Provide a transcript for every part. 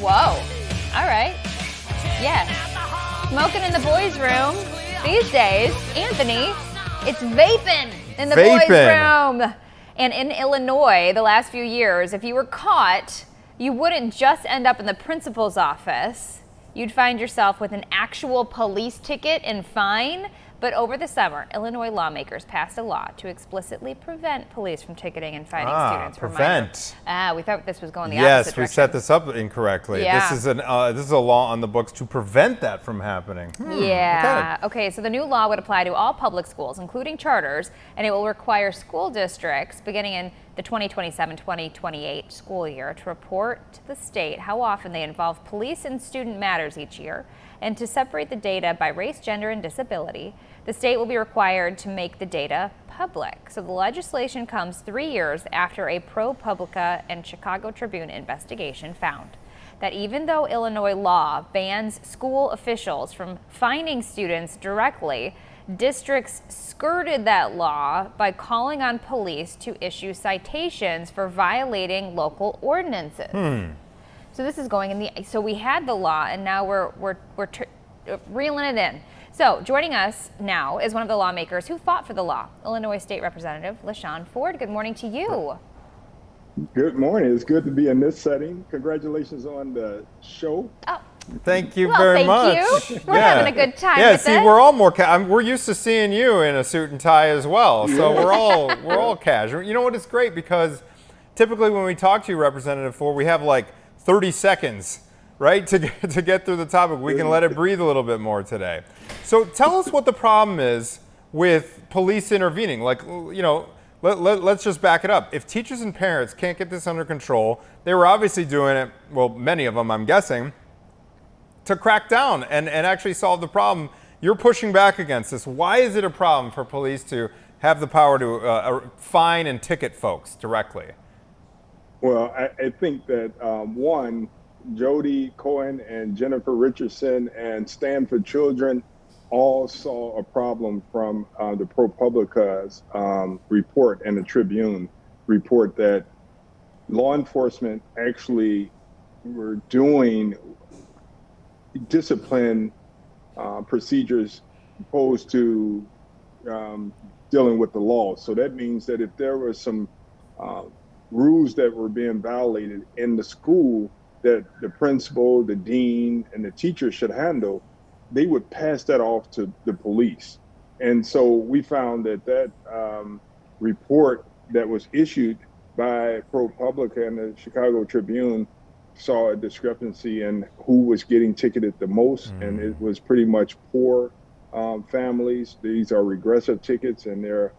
Whoa. All right. Yeah. Smoking in the boys' room these days, Anthony, it's vaping in the boys' room. And in Illinois, the last few years, if you were caught, you wouldn't just end up in the principal's office. You'd find yourself with an actual police ticket and fine. But over the summer, Illinois lawmakers passed a law to explicitly prevent police from ticketing and fining students for prevent. We thought this was going the opposite direction. Yes, we set this up incorrectly. Yeah. This is a law on the books to prevent that from happening. Yeah. Okay, so the new law would apply to all public schools, including charters, and it will require school districts beginning in the 2027-2028 school year to report to the state how often they involve police in student matters each year, and to separate the data by race, gender, and disability. The state will be required to make the data public. So the legislation comes 3 years after a ProPublica and Chicago Tribune investigation found that even though Illinois law bans school officials from fining students directly, districts skirted that law by calling on police to issue citations for violating local ordinances. So this is going in the, so we had the law and now we're reeling it in. So joining us now is one of the lawmakers who fought for the law, Illinois State Representative LaShawn Ford. Good morning to you. Good morning. It's good to be in this setting. Congratulations on the show. Oh. Thank you very much. Thank you. We're having a good time. Yeah, with see, it. we're all more. We're used to seeing you in a suit and tie as well, so we're all casual. You know what? It's great because typically when we talk to you, Representative Ford, we have like 30 seconds, right, to get through the topic. We can let it breathe a little bit more today. So tell us what the problem is with police intervening. Like, you know, let's just back it up. If teachers and parents can't get this under control, they were obviously doing it, well, many of them, I'm guessing, to crack down and actually solve the problem. You're pushing back against this. Why is it a problem for police to have the power to fine and ticket folks directly? Well, I think that one, Jody Cohen and Jennifer Richardson and Stand for Children all saw a problem from the ProPublica's report and the Tribune report that law enforcement actually were doing discipline procedures opposed to dealing with the law. So that means that if there were some rules that were being violated in the school that the principal, the dean, and the teacher should handle, they would pass that off to the police. And so we found that report that was issued by ProPublica and the Chicago Tribune saw a discrepancy in who was getting ticketed the most, and it was pretty much poor families. These are regressive tickets, and they're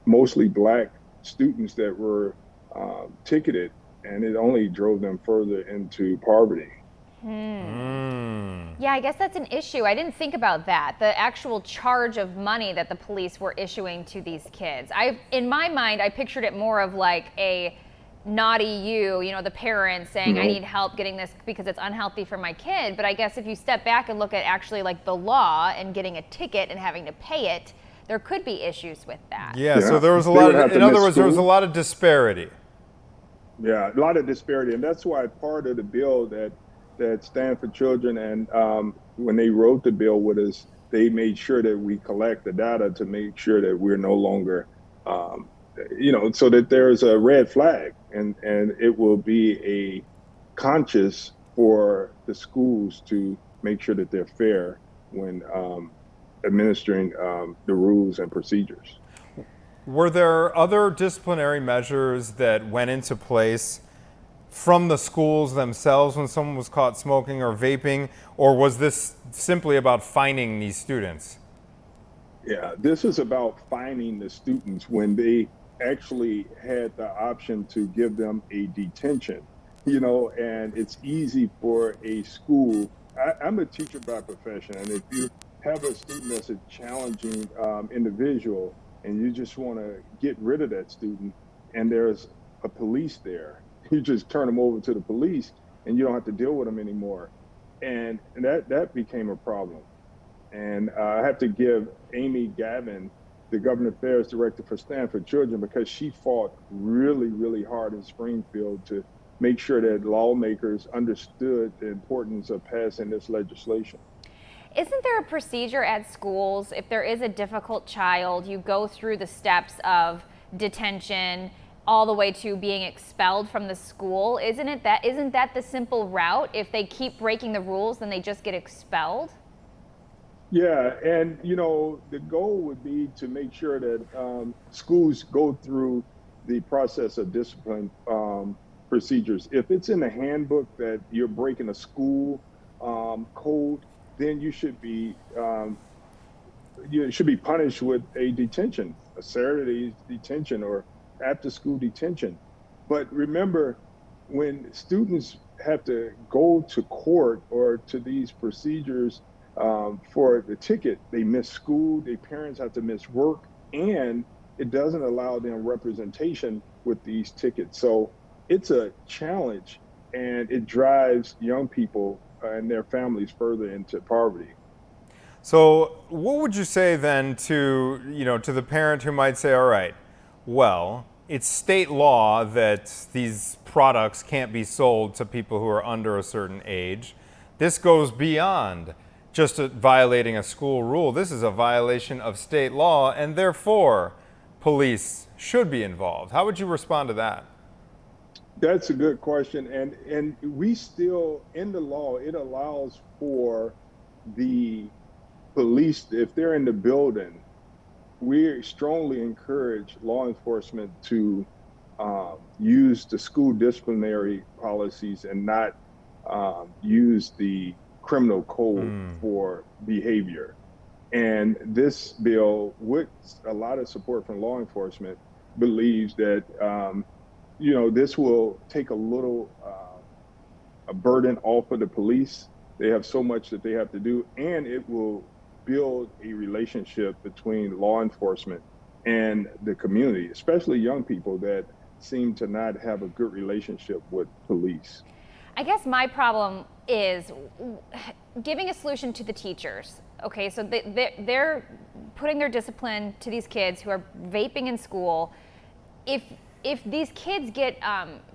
mostly Black students that were ticketed, and it only drove them further into poverty. Yeah, I guess that's an issue. I didn't think about that. The actual charge of money that the police were issuing to these kids. In my mind, I pictured it more of like a naughty you know, the parents saying, I need help getting this because it's unhealthy for my kid. But I guess if you step back and look at actually like the law and getting a ticket and having to pay it, there could be issues with that. Yeah, so there was a lot of, in other words, there was a lot of disparity. Yeah, a lot of disparity. And that's why part of the bill that Stand for Children and when they wrote the bill with us, they made sure that we collect the data to make sure that we're no longer, you know, so that there's a red flag and it will be a conscious for the schools to make sure that they're fair when administering the rules and procedures. Were there other disciplinary measures that went into place from the schools themselves when someone was caught smoking or vaping, or was this simply about fining these students? Yeah, this is about fining the students when they actually had the option to give them a detention, you know, and it's easy for a school. I'm a teacher by profession, and if you have a student that's a challenging individual and you just want to get rid of that student and there's a police there, you just turn them over to the police and you don't have to deal with them anymore. And that became a problem. And I have to give Amy Gavin, the Government Affairs Director for Stand for Children, because she fought really, really hard in Springfield to make sure that lawmakers understood the importance of passing this legislation. Isn't there a procedure at schools if there is a difficult child, you go through the steps of detention all the way to being expelled from the school? Isn't that the simple route? If they keep breaking the rules, then they just get expelled? Yeah, and the goal would be to make sure that schools go through the process of discipline procedures. If it's in the handbook that you're breaking a school code, then you should be punished with a detention, a Saturday detention or after school detention. But remember, when students have to go to court or to these procedures for the ticket, they miss school, their parents have to miss work, and it doesn't allow them representation with these tickets. So it's a challenge, and it drives young people and their families further into poverty. So what would you say then to the parent who might say, all right, well, it's state law that these products can't be sold to people who are under a certain age. This goes beyond just violating a school rule. This is a violation of state law, and therefore police should be involved. How would you respond to that? That's a good question. And we still, in the law, it allows for the police, if they're in the building, we strongly encourage law enforcement to use the school disciplinary policies and not use the criminal code for behavior. And this bill, with a lot of support from law enforcement, believes that this will take a burden off of the police. They have so much that they have to do, and it will build a relationship between law enforcement and the community, especially young people that seem to not have a good relationship with police. I guess my problem is giving a solution to the teachers. Okay, so they're putting their discipline to these kids who are vaping in school. If these kids get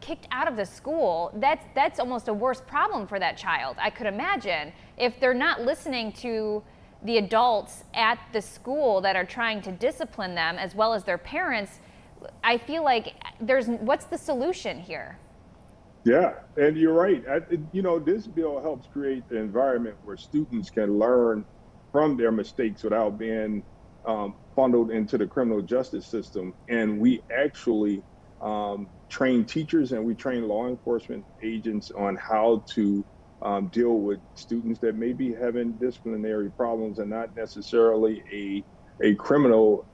kicked out of the school, that's almost a worse problem for that child, I could imagine. If they're not listening to the adults at the school that are trying to discipline them, as well as their parents, I feel like what's the solution here? Yeah, and you're right. This bill helps create an environment where students can learn from their mistakes without being funneled into the criminal justice system. And we actually train teachers and we train law enforcement agents on how to deal with students that may be having disciplinary problems and not necessarily a criminal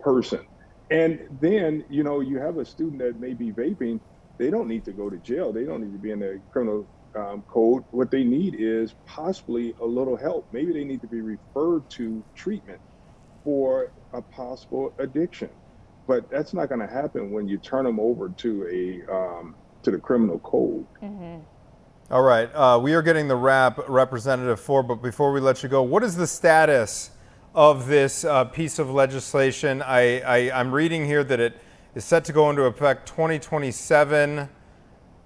person. And then, you have a student that may be vaping. They don't need to go to jail. They don't need to be in the criminal code. What they need is possibly a little help. Maybe they need to be referred to treatment for a possible addiction. But that's not going to happen when you turn them over to the criminal code. Mm-hmm. All right, we are getting the wrap, Representative Ford, but before we let you go, what is the status of this piece of legislation? I'm reading here that it is set to go into effect 2027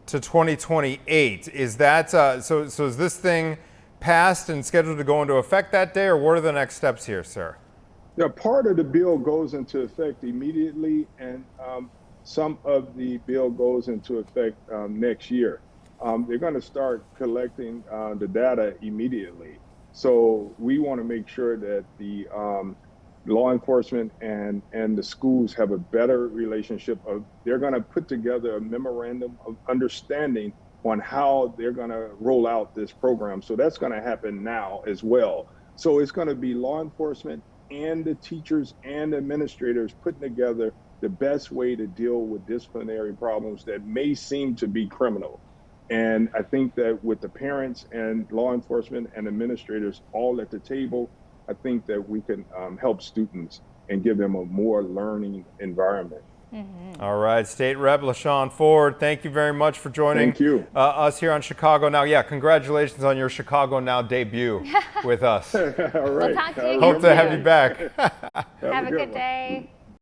to 2028. Is that so is this thing passed and scheduled to go into effect that day, or what are the next steps here, sir? Yeah, part of the bill goes into effect immediately, and some of the bill goes into effect next year. They're going to start collecting the data immediately. So we want to make sure that the law enforcement and the schools have a better relationship. They're going to put together a memorandum of understanding on how they're going to roll out this program. So that's going to happen now as well. So it's going to be law enforcement and the teachers and administrators putting together the best way to deal with disciplinary problems that may seem to be criminal. And I think that with the parents and law enforcement and administrators all at the table, I think that we can help students and give them a more learning environment. Mm-hmm. All right, State Rep LaShawn Ford, thank you very much for joining us here on Chicago Now. Yeah, congratulations on your Chicago Now debut with us. All right. We'll talk to you Hope to have you back. Have a good day.